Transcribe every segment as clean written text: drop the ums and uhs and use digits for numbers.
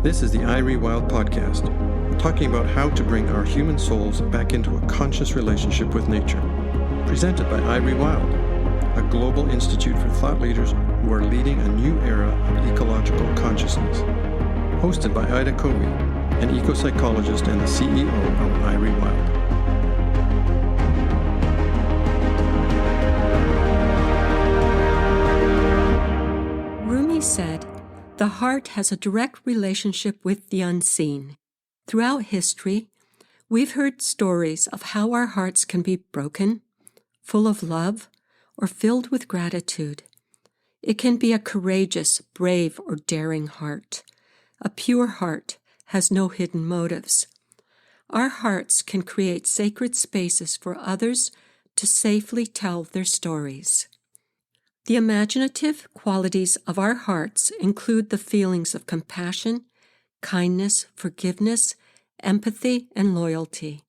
This is the iRewild podcast, talking about how to bring our human souls back into a conscious relationship with nature. Presented by iRewild, a global institute for thought leaders who are leading a new era of ecological consciousness. Hosted by Ida Covey, an eco-psychologist and the CEO of iRewild. Rumi said, "The heart has a direct relationship with the unseen." Throughout history, we've heard stories of how our hearts can be broken, full of love, or filled with gratitude. It can be a courageous, brave, or daring heart. A pure heart has no hidden motives. Our hearts can create sacred spaces for others to safely tell their stories. The imaginative qualities of our hearts include the feelings of compassion, kindness, forgiveness, empathy, and loyalty.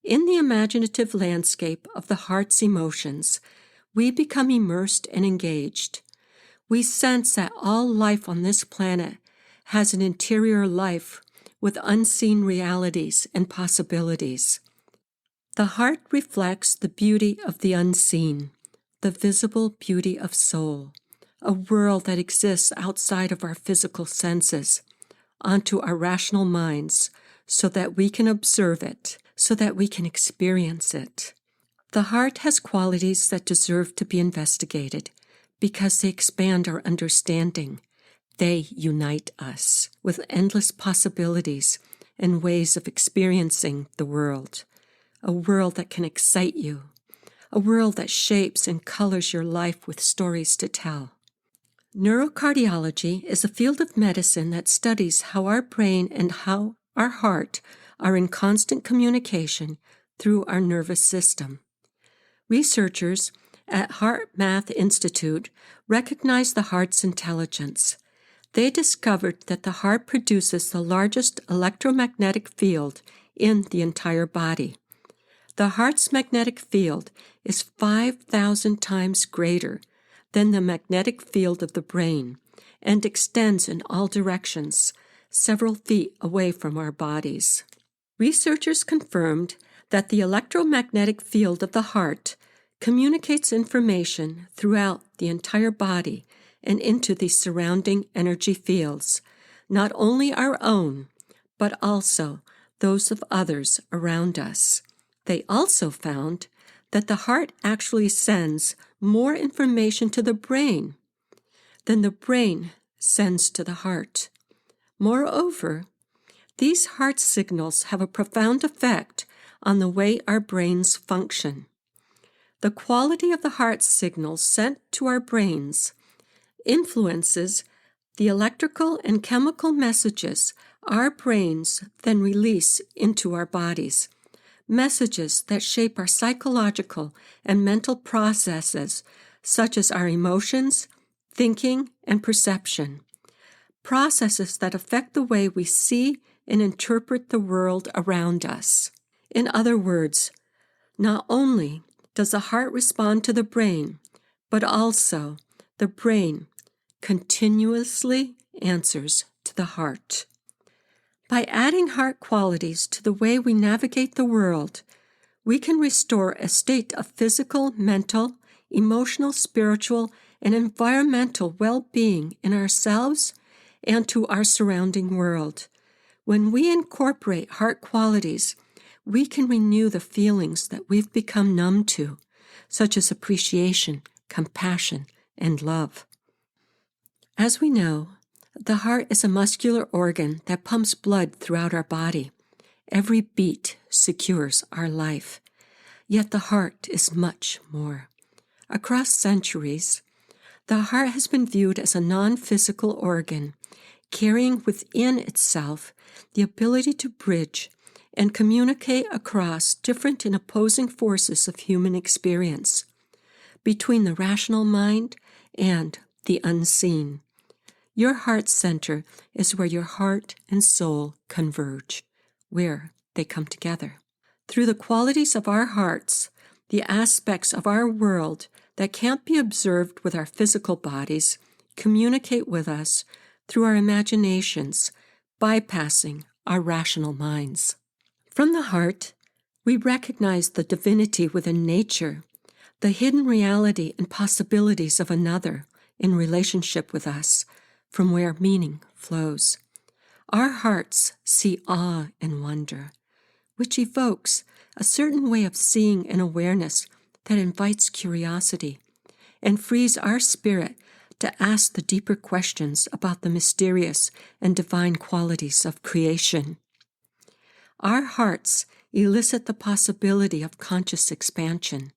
In the imaginative landscape of the heart's emotions, we become immersed and engaged. We sense that all life on this planet has an interior life with unseen realities and possibilities. The heart reflects the beauty of the unseen, the visible beauty of soul, a world that exists outside of our physical senses, onto our rational minds, so that we can observe it, so that we can experience it. The heart has qualities that deserve to be investigated because they expand our understanding. They unite us with endless possibilities and ways of experiencing the world, a world that can excite you, a world that shapes and colors your life with stories to tell. Neurocardiology is a field of medicine that studies how our brain and how our heart are in constant communication through our nervous system. Researchers at Heart Math Institute recognized the heart's intelligence. They discovered that the heart produces the largest electromagnetic field in the entire body. The heart's magnetic field is 5,000 times greater than the magnetic field of the brain and extends in all directions, several feet away from our bodies. Researchers confirmed that the electromagnetic field of the heart communicates information throughout the entire body and into the surrounding energy fields, not only our own, but also those of others around us. They also found that the heart actually sends more information to the brain than the brain sends to the heart. Moreover, these heart signals have a profound effect on the way our brains function. The quality of the heart signals sent to our brains influences the electrical and chemical messages our brains then release into our bodies, messages that shape our psychological and mental processes, such as our emotions, thinking, and perception, processes that affect the way we see and interpret the world around us. In other words, not only does the heart respond to the brain, but also the brain continuously answers to the heart. By adding heart qualities to the way we navigate the world, we can restore a state of physical, mental, emotional, spiritual, and environmental well-being in ourselves and to our surrounding world. When we incorporate heart qualities, we can renew the feelings that we've become numb to, such as appreciation, compassion, and love. As we know, the heart is a muscular organ that pumps blood throughout our body. Every beat secures our life. Yet the heart is much more. Across centuries, the heart has been viewed as a non-physical organ, carrying within itself the ability to bridge and communicate across different and opposing forces of human experience, between the rational mind and the unseen. Your heart center is where your heart and soul converge, where they come together. Through the qualities of our hearts, the aspects of our world that can't be observed with our physical bodies communicate with us through our imaginations, bypassing our rational minds. From the heart, we recognize the divinity within nature, the hidden reality and possibilities of another in relationship with us, from where meaning flows. Our hearts see awe and wonder, which evokes a certain way of seeing and awareness that invites curiosity and frees our spirit to ask the deeper questions about the mysterious and divine qualities of creation. Our hearts elicit the possibility of conscious expansion.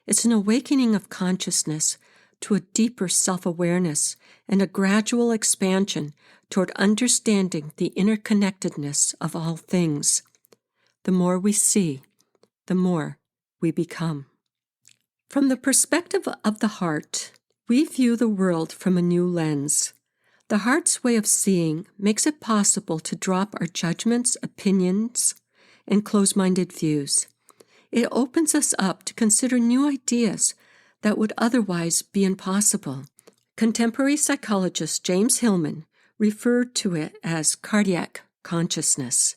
It's an awakening of consciousness to a deeper self-awareness and a gradual expansion toward understanding the interconnectedness of all things. The more we see, the more we become. From the perspective of the heart, we view the world from a new lens. The heart's way of seeing makes it possible to drop our judgments, opinions, and closed-minded views. It opens us up to consider new ideas that would otherwise be impossible. Contemporary psychologist James Hillman referred to it as cardiac consciousness.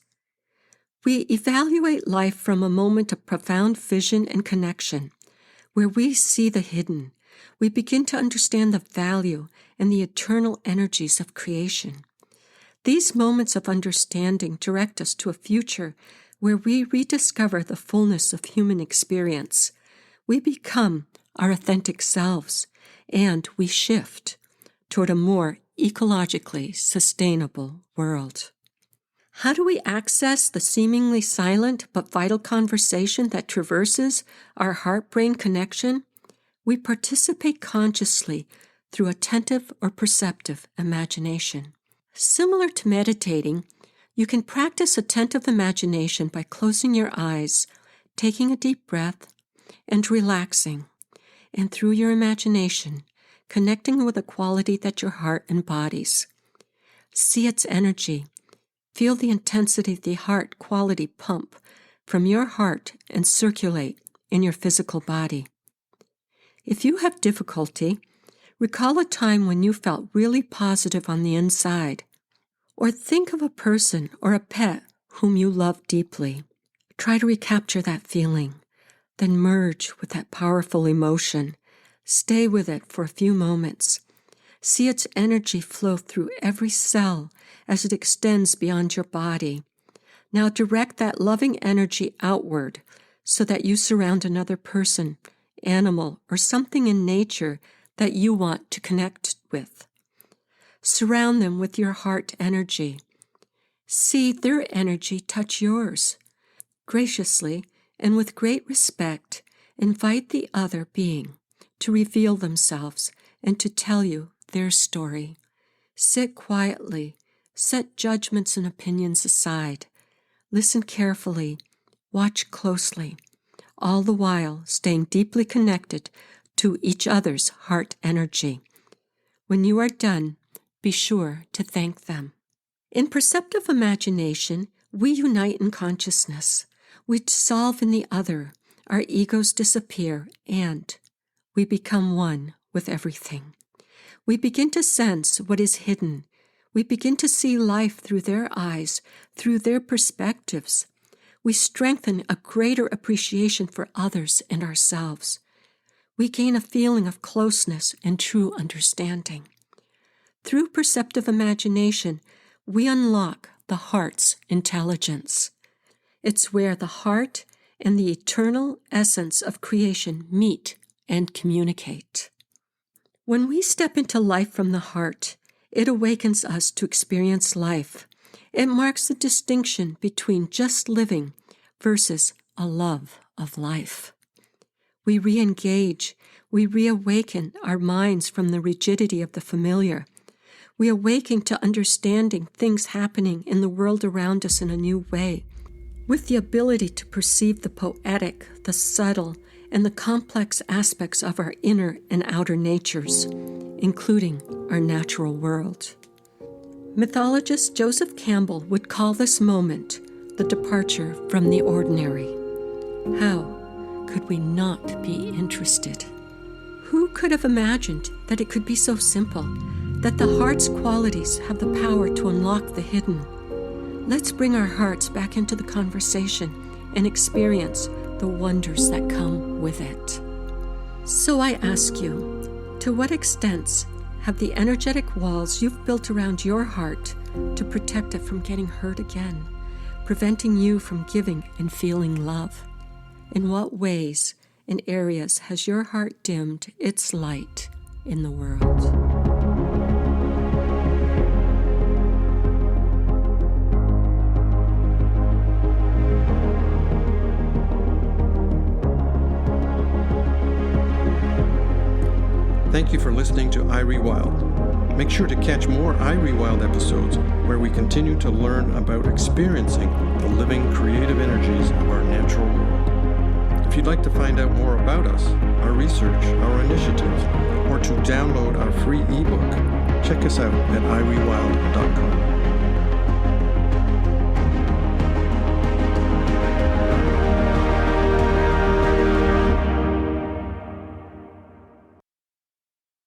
We evaluate life from a moment of profound vision and connection, where we see the hidden. We begin to understand the value and the eternal energies of creation. These moments of understanding direct us to a future where we rediscover the fullness of human experience. We become our authentic selves, and we shift toward a more ecologically sustainable world. How do we access the seemingly silent but vital conversation that traverses our heart-brain connection? We participate consciously through attentive or perceptive imagination. Similar to meditating, you can practice attentive imagination by closing your eyes, taking a deep breath, and relaxing, and through your imagination, connecting with a quality that your heart embodies. See its energy. Feel the intensity of the heart quality pump from your heart and circulate in your physical body. If you have difficulty, recall a time when you felt really positive on the inside, or think of a person or a pet whom you love deeply. Try to recapture that feeling, then merge with that powerful emotion. Stay with it for a few moments. See its energy flow through every cell as it extends beyond your body. Now direct that loving energy outward so that you surround another person, animal, or something in nature that you want to connect with. Surround them with your heart energy. See their energy touch yours. Graciously and with great respect, invite the other being to reveal themselves and to tell you their story. Sit quietly. Set judgments and opinions aside. Listen carefully. Watch closely. All the while staying deeply connected to each other's heart energy. When you are done, be sure to thank them. In perceptive imagination, we unite in consciousness. We dissolve in the other. Our egos disappear, and we become one with everything. We begin to sense what is hidden. We begin to see life through their eyes, through their perspectives. We strengthen a greater appreciation for others and ourselves. We gain a feeling of closeness and true understanding. Through perceptive imagination, we unlock the heart's intelligence. It's where the heart and the eternal essence of creation meet and communicate. When we step into life from the heart, it awakens us to experience life. It marks the distinction between just living versus a love of life. We re-engage, we reawaken our minds from the rigidity of the familiar. We awaken to understanding things happening in the world around us in a new way, with the ability to perceive the poetic, the subtle, and the complex aspects of our inner and outer natures, including our natural world. Mythologist Joseph Campbell would call this moment the departure from the ordinary. How could we not be interested? Who could have imagined that it could be so simple, that the heart's qualities have the power to unlock the hidden. Let's bring our hearts back into the conversation and experience the wonders that come with it. So I ask you, to what extents have the energetic walls you've built around your heart to protect it from getting hurt again, preventing you from giving and feeling love? In what ways and areas has your heart dimmed its light in the world? Thank you for listening to iRewild. Make sure to catch more iRewild episodes where we continue to learn about experiencing the living creative energies of our natural world. If you'd like to find out more about us, our research, our initiatives, or to download our free ebook, check us out at iRewild.com.